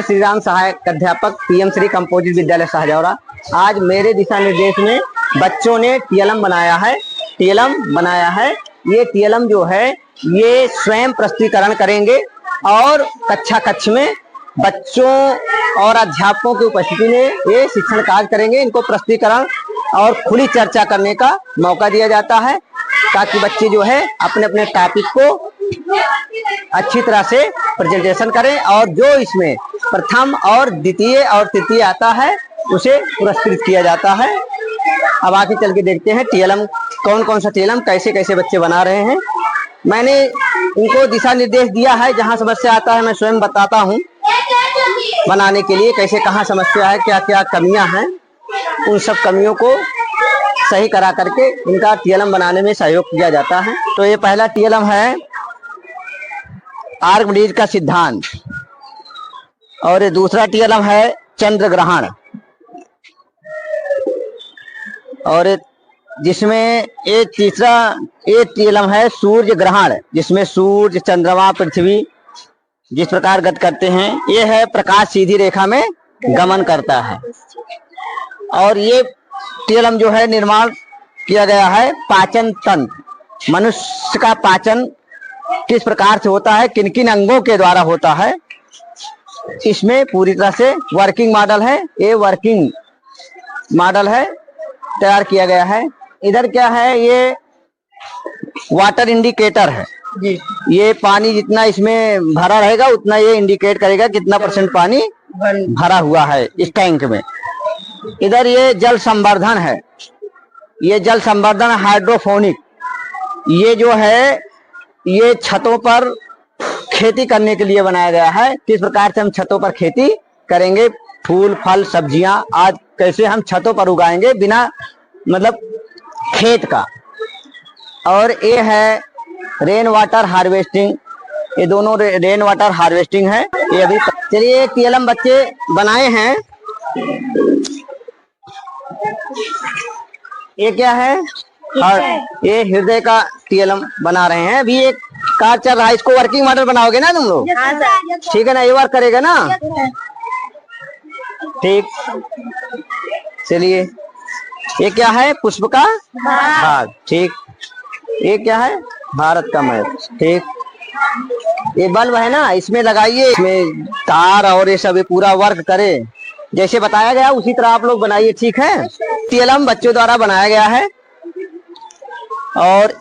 श्री राम सहायक अध्यापक PM Shri composite विद्यालय शाहजौरा। आज मेरे दिशा निर्देश में बच्चों ने टीएलएम बनाया है। ये टीएलएम जो है ये स्वयं प्रस्तुतिकरण करेंगे और कक्षा कक्ष में बच्चों और अध्यापकों की उपस्थिति में ये शिक्षण कार्य करेंगे। इनको प्रस्तुतिकरण और खुली चर्चा करने का मौका दिया जाता है ताकि बच्चे जो है अपने अपने टॉपिक को अच्छी तरह से प्रेजेंटेशन करें और जो इसमें प्रथम और द्वितीय और तृतीय आता है उसे पुरस्कृत किया जाता है। अब आगे चल के देखते हैं टीएलएम कौन सा टीएलएम कैसे कैसे बच्चे बना रहे हैं। मैंने इनको दिशा निर्देश दिया है, जहां समस्या आता है मैं स्वयं बताता हूं बनाने के लिए कैसे कहां समस्या है, क्या क्या कमियां हैं, उन सब कमियों को सही करा करके इनका टीएलएम बनाने में सहयोग किया जाता है। तो ये पहला टीएलएम है आर्कमिडीज का सिद्धांत और ये दूसरा टीएलएम है चंद्र ग्रहण और जिसमें एक तीसरा एक टीएलएम है सूर्य ग्रहण, जिसमें सूर्य चंद्रमा पृथ्वी जिस प्रकार गति करते हैं ये है प्रकाश सीधी रेखा में गमन करता है। और ये टीएलएम जो है निर्माण किया गया है पाचन तंत्र, मनुष्य का पाचन किस प्रकार से होता है, किन किन अंगों के द्वारा होता है, इसमें पूरी तरह से वर्किंग मॉडल है। ये वर्किंग मॉडल है तैयार किया गया है। इधर क्या है, ये वाटर इंडिकेटर है जी। ये पानी जितना इसमें भरा रहेगा उतना ये इंडिकेट करेगा कितना % पानी भरा हुआ है इस टैंक में। इधर ये जल संवर्धन है, ये जल संवर्धन हाइड्रोफोनिक, ये जो है ये छतों पर खेती करने के लिए बनाया गया है। किस प्रकार से हम छतों पर खेती करेंगे, फूल फल सब्जियां आज कैसे हम छतों पर उगाएंगे बिना मतलब खेत का। और ये है रेन वाटर हार्वेस्टिंग, ये दोनों रेन वाटर हार्वेस्टिंग है। ये अभी चलिए टीएलएम बच्चे बनाए हैं। ये क्या है, ये हृदय का टीएलएम बना रहे हैं। अभी एक कार चल रहा है, इसको वर्किंग मॉडल बनाओगे ना तुम लोग? ठीक है ना, ये वर्क करेगा ना? ठीक, चलिए ये क्या है, पुष्प का भाग, ठीक। ये क्या है, भारत का मैप, ठीक। ये बल्ब है ना, इसमें लगाइए, इसमें तार और ये सब पूरा वर्क करे जैसे बताया गया उसी तरह आप लोग बनाइए, ठीक है। टीएलएम बच्चों द्वारा बनाया गया है और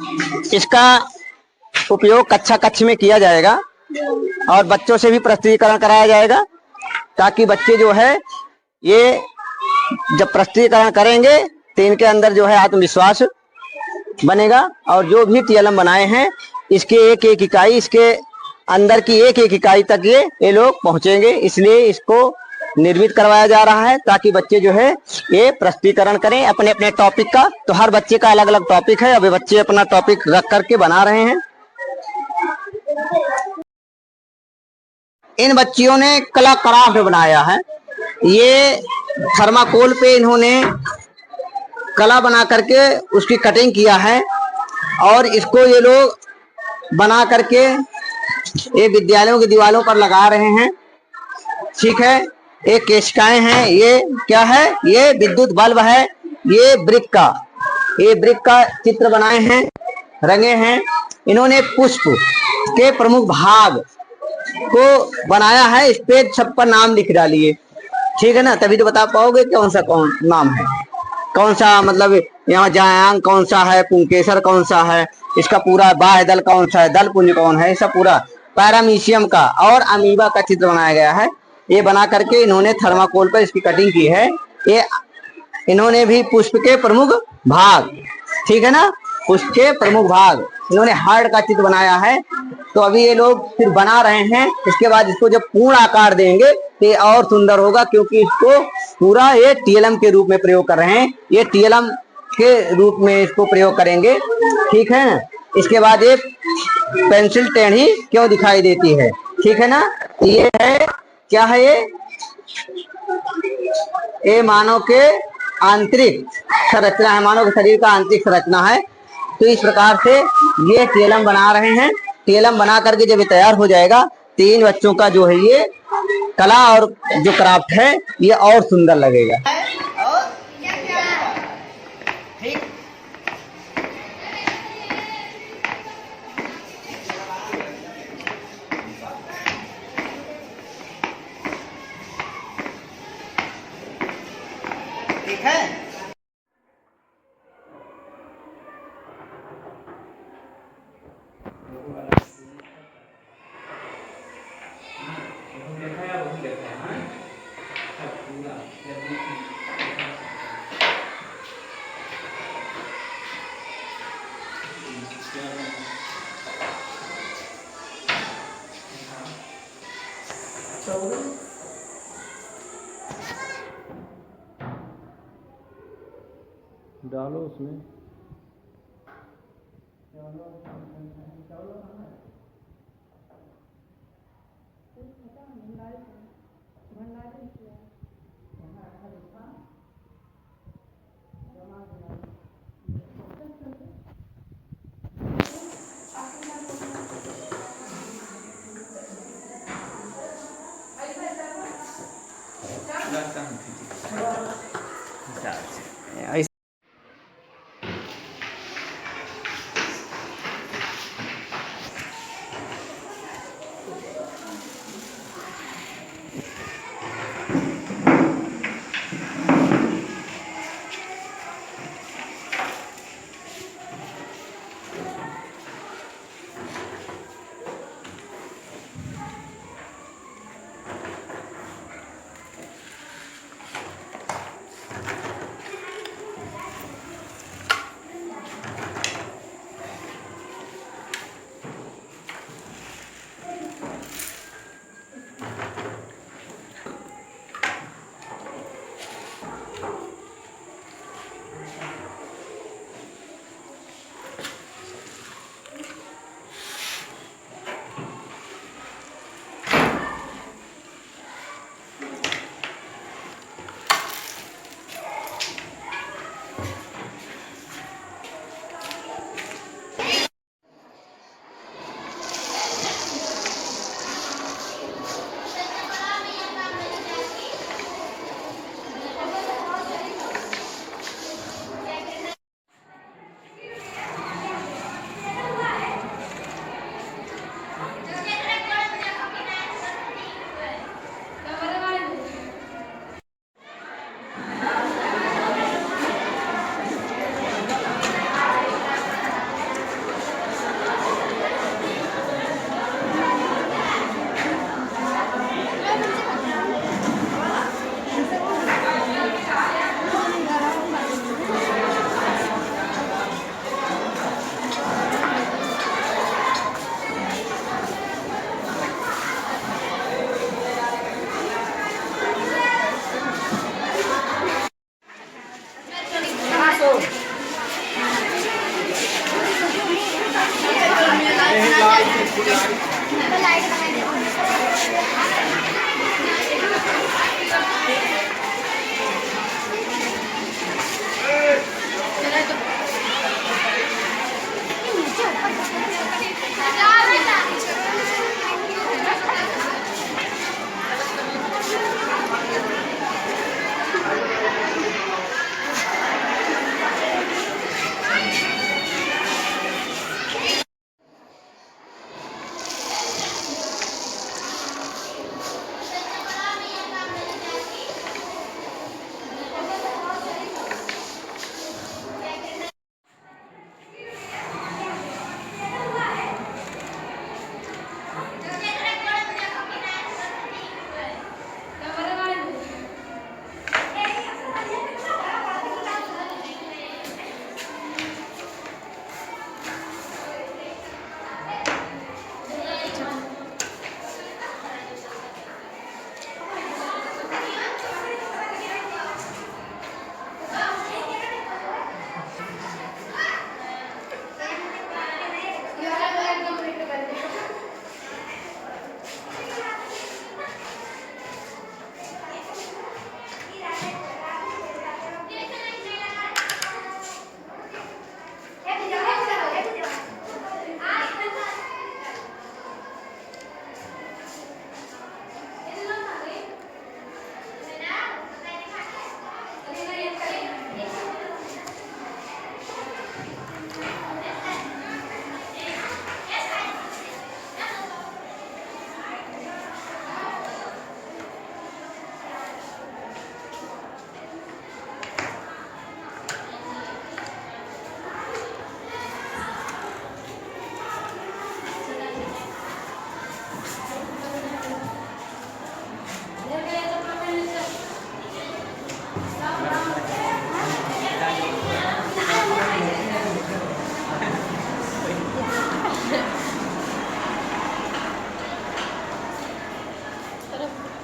इसका उपयोग कक्षा कक्ष में किया जाएगा और बच्चों से भी प्रस्तुतिकरण कराया जाएगा ताकि बच्चे जो है ये जब प्रस्तुतिकरण करेंगे तो इनके अंदर जो है आत्मविश्वास बनेगा। और जो भी टीएलएम बनाए हैं इसके एक एक इकाई, इसके अंदर की एक एक इकाई तक ये लोग पहुंचेंगे, इसलिए इसको निर्मित करवाया जा रहा है ताकि बच्चे जो है ये प्रस्तुतिकरण करें अपने अपने टॉपिक का। तो हर बच्चे का अलग अलग टॉपिक है, अभी बच्चे अपना टॉपिक रख करके बना रहे हैं। इन बच्चियों ने कला क्राफ्ट बनाया है, ये थर्माकोल पे इन्होंने कला बना करके उसकी कटिंग किया है और इसको ये लोग बना करके ये विद्यालयों की दीवारों पर लगा रहे हैं, ठीक है। ये केशिकाएं हैं, ये क्या है, ये विद्युत बल्ब है, ये ब्रिक का चित्र बनाए हैं, रंगे हैं। इन्होंने पुष्प के प्रमुख भाग को बनाया है, इस पे सब पर नाम लिख डालिए, ठीक है ना, तभी तो बता पाओगे कौन नाम है, कौन सा मतलब यहाँ जायांग कौन सा है, पुंकेसर कौन सा है, इसका पूरा बाह्य दल कौन सा है, दल पुंज कौन है, सब पूरा पैरामीशियम का और अमीबा का चित्र बनाया गया है। ये बना करके इन्होंने थर्माकोल पर इसकी कटिंग की है। ये इन्होंने भी पुष्प के प्रमुख भाग, ठीक है ना, पुष्प के प्रमुख भाग इन्होंने हार्ट का चित्र बनाया है। तो अभी ये लोग फिर बना रहे हैं, इसके बाद इसको जब पूर्ण आकार देंगे तो ये और सुंदर होगा क्योंकि इसको पूरा ये टीएलएम के रूप में प्रयोग कर रहे हैं, ये टीएलएम के रूप में इसको प्रयोग करेंगे, ठीक है ना। इसके बाद ये पेंसिल टेढ़ी क्यों दिखाई देती है, ठीक है ना, ये है क्या है, ये मानव के आंतरिक संरचना है, मानव के शरीर का आंतरिक संरचना है। तो इस प्रकार से ये टीएलएम बना रहे हैं। टीएलएम बना करके जब ये तैयार हो जाएगा 3 बच्चों का जो है ये कला और जो क्राफ्ट है ये और सुंदर लगेगा। और ठीक ठीक है। डालो उसमें।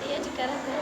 तेज करत है।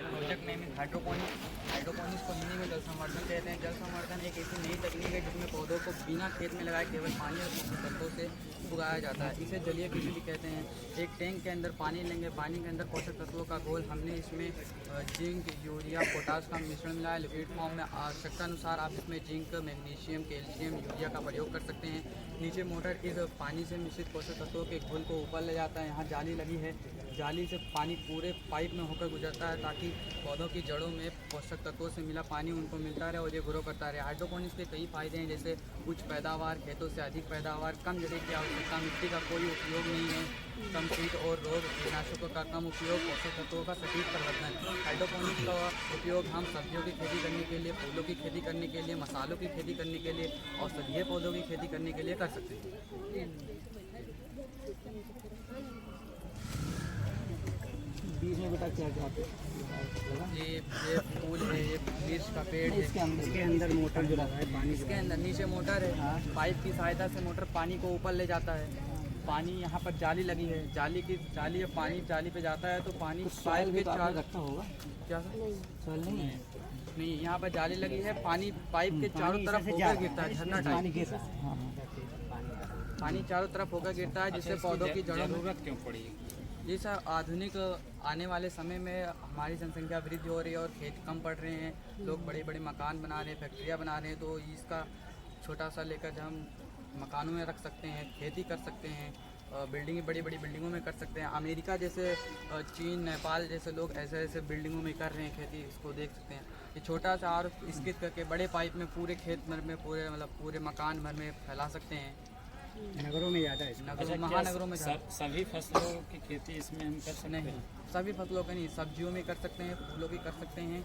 प्रोजेक्ट नेम इज हाइड्रोपोनिक्स को हिंदी में जल संवर्धन कहते हैं। जल संवर्धन एक ऐसी नई तकनीक है जिसमें पौधों को बिना खेत में लगाए केवल पानी और पोषक तत्वों से उगाया जाता है। इसे जलीय कृषि भी कहते हैं। एक टैंक के अंदर पानी लेंगे, पानी के अंदर पोषक तत्वों का घोल, हमने इसमें जिंक, यूरिया, पोटाश का मिश्रण मिलाया लिक्विड फॉर्म में। आवश्यकता अनुसार आप इसमें जिंक, मैग्नीशियम, कैल्शियम, यूरिया का प्रयोग कर सकते हैं। नीचे मोटर इस पानी से मिश्रित पोषक तत्वों के घोल को ऊपर ले जाता है। यहाँ जाली लगी है, जाली से पानी पूरे पाइप में होकर गुजरता है ताकि पौधों की जड़ों में पोषक तत्वों से मिला पानी उनको मिलता रहे और ये ग्रो करता रहे। हाइड्रोपोनिक्स के कई फायदे हैं, जैसे उच्च पैदावार, खेतों से अधिक पैदावार, कम जगह की आवश्यकता, मिट्टी का कोई उपयोग नहीं है, कम कीट और रोग कीटनाशकों का कम उपयोग, पोषक तत्वों का सटीक प्रबंधन। हाइड्रोपोनिक्स का उपयोग हम सब्जियों की खेती करने के लिए, फूलों की खेती करने के लिए, मसालों की खेती करने के लिए, औषधीय पौधों की खेती करने के लिए कर सकते हैं। बीच में बेटा क्या क्या ये फूल है, ये मिर्च का पेड़ है। इसके अंदर मोटर जो लगा है पानी इसके अंदर नीचे मोटर है, पाइप की सहायता से मोटर पानी को ऊपर ले जाता है। पानी यहाँ पर जाली लगी है, जाली पानी जाली पे जाता है तो पानी पाइप के चार रखा होगा क्या सर नहीं है नहीं, यहाँ पर जाली लगी है, पानी पाइप के चारों तरफ होकर गिरता है, झरना टाइप पानी चारों तरफ होकर गिरता है, जिससे पौधों की जड़ों में जरूरत क्यों पड़ी? जी सर, आधुनिक आने वाले समय में हमारी जनसंख्या वृद्धि हो रही है और खेत कम पड़ रहे हैं, लोग बड़े बड़े मकान बना रहे हैं, फैक्ट्रियाँ बना रहे हैं, तो इसका छोटा सा लेकर हम मकानों में रख सकते हैं, खेती कर सकते हैं, बिल्डिंग बड़ी बड़ी बिल्डिंगों में कर सकते हैं। अमेरिका जैसे, चीन, नेपाल जैसे लोग ऐसे ऐसे बिल्डिंगों में कर रहे हैं खेती, इसको देख सकते हैं। ये छोटा सा और स्किट करके बड़े पाइप में पूरे खेत भर में, पूरे मतलब पूरे मकान भर में फैला सकते हैं। नगरों में ज़्यादा है नगरों, महानगरों में सभी फसलों की खेती इसमें हम कर सकते नहीं, हैं? सभी फसलों के नहीं, सब्जियों में कर सकते हैं, फूलों की कर सकते हैं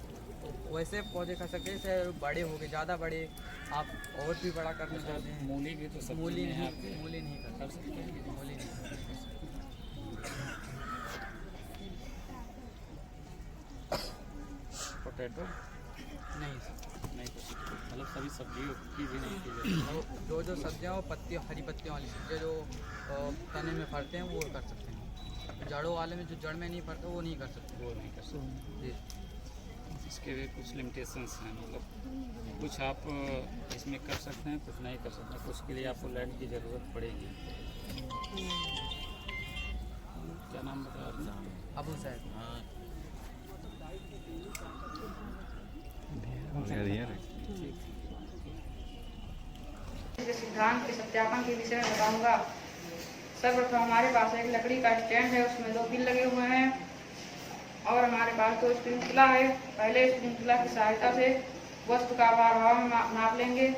वैसे पौधे कर सकते हैं, जैसे बड़े हो गए, ज़्यादा बड़े आप और भी बड़ा करना चाहते हैं। मूली की तो सब्जी मूली में नहीं, आप मूली नहीं कर कर सकते हैं। मूली नहीं कर पोटैटो नहीं सर। नहीं कर सकते, मतलब सभी सब्जियों की भी नहीं की जाती। और जो सब्जियाँ वो पत्तियों, हरी पत्तियों वाली सब्जियाँ जो तने में फलते हैं वो कर सकते हैं। जड़ों वाले में जो जड़ में नहीं फलते वो नहीं कर सकते। वो नहीं कर सकते। जी। इसके भी कुछ लिमिटेशंस हैं, मतलब कुछ आप इसमें कर सकते हैं, कुछ नहीं कर सकते, कुछ के लिए आपको लैंड की ज़रूरत पड़ेगी। क्या नाम बताया आपने? अबू साहब। इसके सिद्धांत के सत्यापन के विषय में बताऊंगा। सर्वप्रथम हमारे पास एक लकड़ी का स्टैंड है, उसमें 2 पिन लगे हुए हैं और हमारे पास 2 स्प्रिंकलर है। पहले स्प्रिंकलर की सहायता से वस्तु का आकार हवा में नाप लेंगे,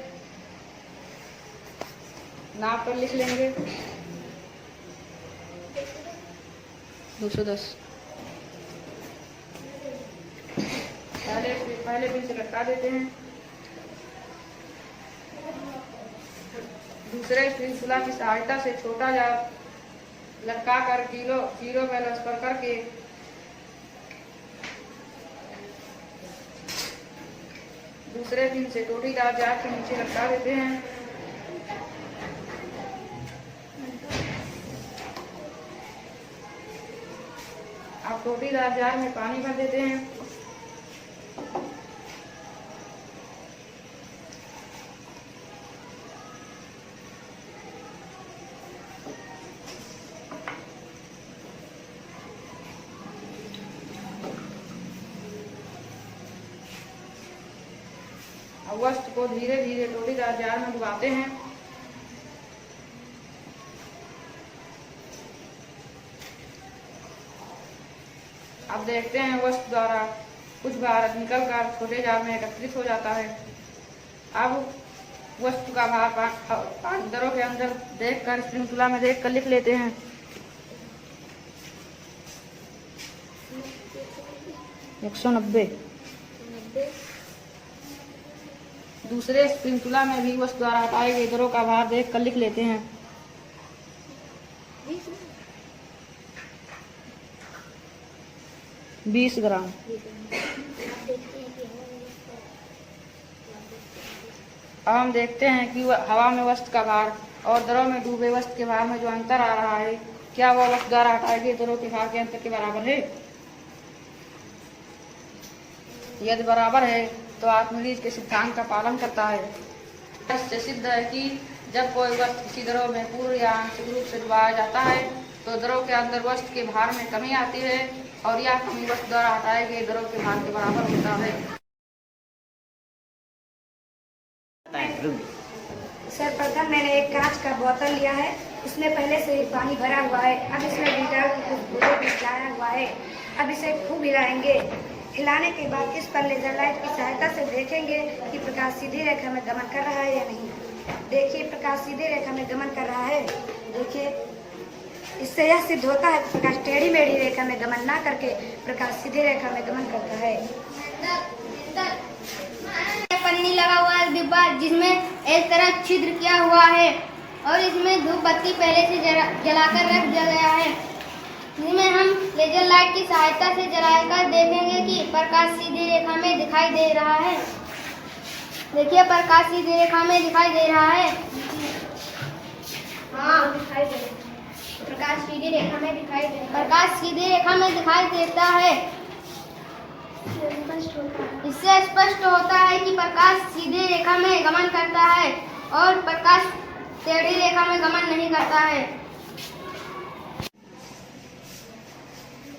नाप कर लिख लेंगे 210। पहले पिन से लटका देते हैं। दूसरे स्प्रिंकलर की सहायता से छोटा जार लटका कर जीरो बैलेंस पर करके दूसरे पिन से टोटीदार जार के नीचे लटका देते हैं। अब टोटीदार जार में पानी भर देते हैं। वस्तु को धीरे धीरे टोटीदार जार में डुबाते हैं। अब देखते हैं वस्तु द्वारा कुछ भार निकलकर छोटे जार में एकत्रित हो जाता है। अब वस्तु का भार पानी के अंदर देखकर स्प्रिंकलर में देखकर लिख लेते हैं। $190। दूसरे स्प्रिंकलर में भी वस्तु द्वारा हटाए गए दरों का भार देख कर लिख लेते हैं। 20 ग्राम। अब हम देखते हैं कि हवा में वस्तु का भार और दरों में डूबे वस्तु के भार में जो अंतर आ रहा है, क्या वह वस्तु द्वारा हटाए गए दरों के भार के अंतर के बराबर है। यदि बराबर है तो आर्किमिडीज के सिद्धांत का पालन करता है। इससे सिद्ध है कि जब कोई वस्तु किसी द्रव में पूर्ण या आंशिक रूप से डुबाया जाता है तो द्रव के अंदर वस्तु के भार में कमी आती है और यह कमी वस्तु द्वारा हटाए गए द्रव के भार के बराबर होता है। सर्वप्रथम मैंने एक कांच का बोतल लिया है, इसमें पहले से ही पानी भरा हुआ है। अब इसमें लीटर की कुछ बूंदों मिलाया हुआ है। अब इसे खूब हिलाएंगे। हिलाने के बाद इस पर लेजर लाइट की सहायता से देखेंगे कि प्रकाश सीधी रेखा में गमन कर रहा है या नहीं। देखिए प्रकाश सीधी रेखा में गमन कर रहा है। देखिए इससे यह सिद्ध होता है कि प्रकाश टेढ़ी मेढ़ी रेखा में गमन ना करके प्रकाश सीधी रेखा में गमन करता है। पन्नी लगा हुआ है डिब्बा, जिसमें एक तरफ छिद्र किया हुआ है और इसमें धूप बत्ती पहले से जलाकर रख दिया गया है, जिसमें हम लेजर लाइट की सहायता से जलाकर देखेंगे कि प्रकाश सीधी रेखा में दिखाई दे रहा है। देखिए प्रकाश सीधी रेखा में दिखाई दे रहा है। हाँ दिखाई दे रहा है। प्रकाश सीधी रेखा में दिखाई दे रहा है। प्रकाश सीधी रेखा में दिखाई देता है। इससे स्पष्ट होता है कि प्रकाश सीधी रेखा में गमन करता है और प्रकाश टेढ़ी रेखा में गमन नहीं करता है।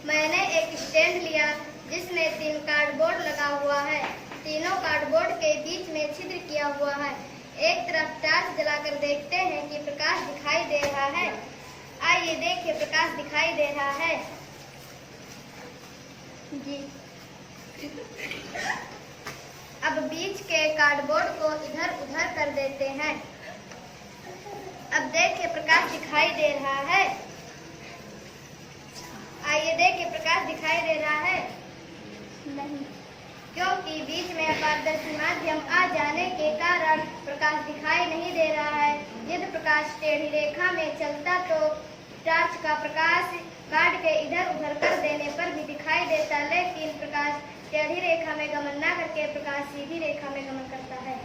मैंने एक स्टैंड लिया जिसमें 3 कार्डबोर्ड लगा हुआ है। तीनों कार्डबोर्ड के बीच में छिद्र किया हुआ है। एक तरफ टॉर्च जलाकर देखते हैं कि प्रकाश दिखाई दे रहा है। आइए देखिए प्रकाश दिखाई दे रहा है जी। अब बीच के कार्डबोर्ड को इधर उधर कर देते हैं। अब देखिए प्रकाश दिखाई दे रहा है। आइए देखिए प्रकाश दिखाई दे रहा है नहीं। क्योंकि बीच में अपारदर्शी माध्यम आ जाने के कारण प्रकाश दिखाई नहीं दे रहा है। यदि प्रकाश टेढ़ी रेखा में चलता तो टॉर्च का प्रकाश काट के इधर उधर कर देने पर भी दिखाई देता, लेकिन प्रकाश टेढ़ी रेखा में गमन न करके प्रकाश सीधी रेखा में गमन करता है।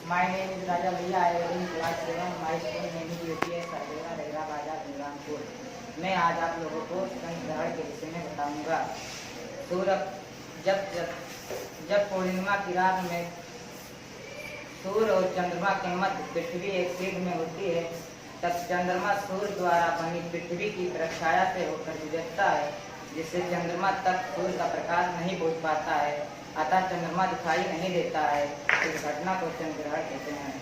My name is Raja Bhaiya. I am in class 7. My school name is UPS Sarvela Regra Baजार Balrampur. मैं आज आप लोगों को चंद्रग्रहण के विषय में बताऊंगा। जब पूर्णिमा की रात में सूर्य और चंद्रमा के मध्य पृथ्वी एक सीध में होती है, तब चंद्रमा सूर्य द्वारा बनी पृथ्वी की प्रकाशछाया से होकर गुजरता है, जिससे चंद्रमा तक सूर्य का प्रकाश नहीं पहुंच पाता है, अतः चंद्रमा दिखाई नहीं देता है। इस घटना को चंद्रग्रहण कहते हैं।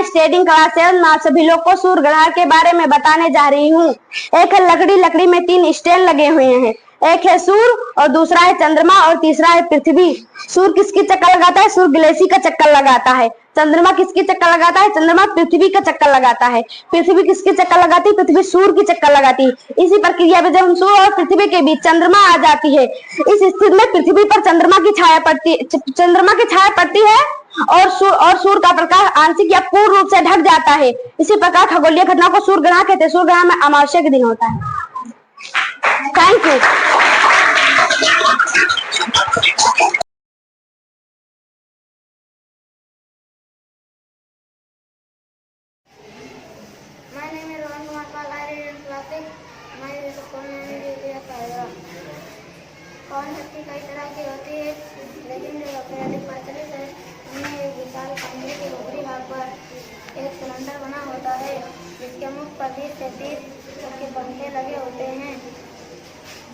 स्टेडिंग क्लास है। मैं सभी लोग को सूर्य ग्रहण के बारे में बताने जा रही हूँ। एक है लकड़ी में 3 स्टैंड लगे हुए हैं। एक है सूर्य और दूसरा है चंद्रमा और तीसरा है पृथ्वी। सूर्य किसकी चक्कर लगाता है? सूर्य ग्लेसी का चक्कर लगाता है। चंद्रमा किसकी चक्कर लगाता है? चंद्रमा पृथ्वी का चक्कर लगाता है। पृथ्वी किसकी चक्कर लगाती है? पृथ्वी सूर्य की चक्कर लगाती है। इसी प्रक्रिया में जब सूर्य और पृथ्वी के बीच चंद्रमा आ जाती है, इस स्थिति में पृथ्वी पर चंद्रमा की छाया पड़ती है और सूर्य का प्रकाश आंशिक या पूर्ण रूप से ढक जाता है। इसी प्रकार खगोलीय घटना को सूर्य ग्रहण कहते हैं। सूर्य ग्रहण में अमावस्या के दिन होता है। Thank you. My name is Rohan Kumar Pal. I read in class 6. My school name is UPS Sarvela. पवन शक्ति कई तरह की होती है, लेकिन जो सबसे अधिक प्रचलित है उनमें एक विशाल पंखे के ऊपरी भाग पर एक सिलेंडर बना होता है, जिसके मुख पर 20 से 30 तक के पंखे लगे होते हैं।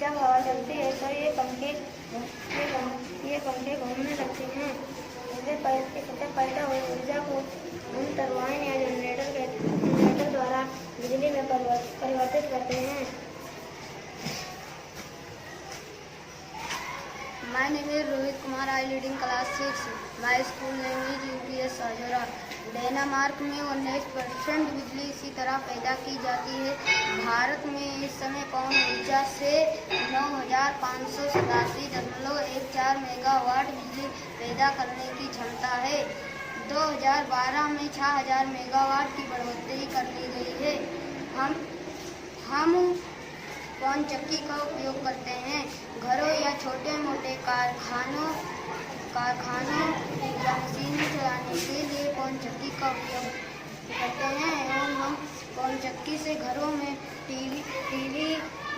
जब हवा चलती है तो ये पंखे घूमने लगते हैं। इससे पैदा हुई ऊर्जा को हम टरबाइन या जनरेटर द्वारा बिजली में परिवर्तित करते हैं। My name is Rohit Kumar. I read in class 6. My school name is UPS Sarvela. Denmark में 19% बिजली इसी तरह पैदा की जाती है। भारत में इस समय पवन ऊर्जा से 9,587.14 मेगावाट बिजली पैदा करने की क्षमता है। 2012 में 6,000 मेगावाट की बढ़ोतरी कर ली गई है। हम पवन चक्की का उपयोग करते हैं। घरों या छोटे मोटे कारखानों या मशीनें चलाने के लिए पवन चक्की का उपयोग करते हैं एवं हम पवन चक्की से घरों में टीवी,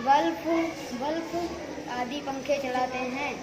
बल्ब आदि पंखे चलाते हैं।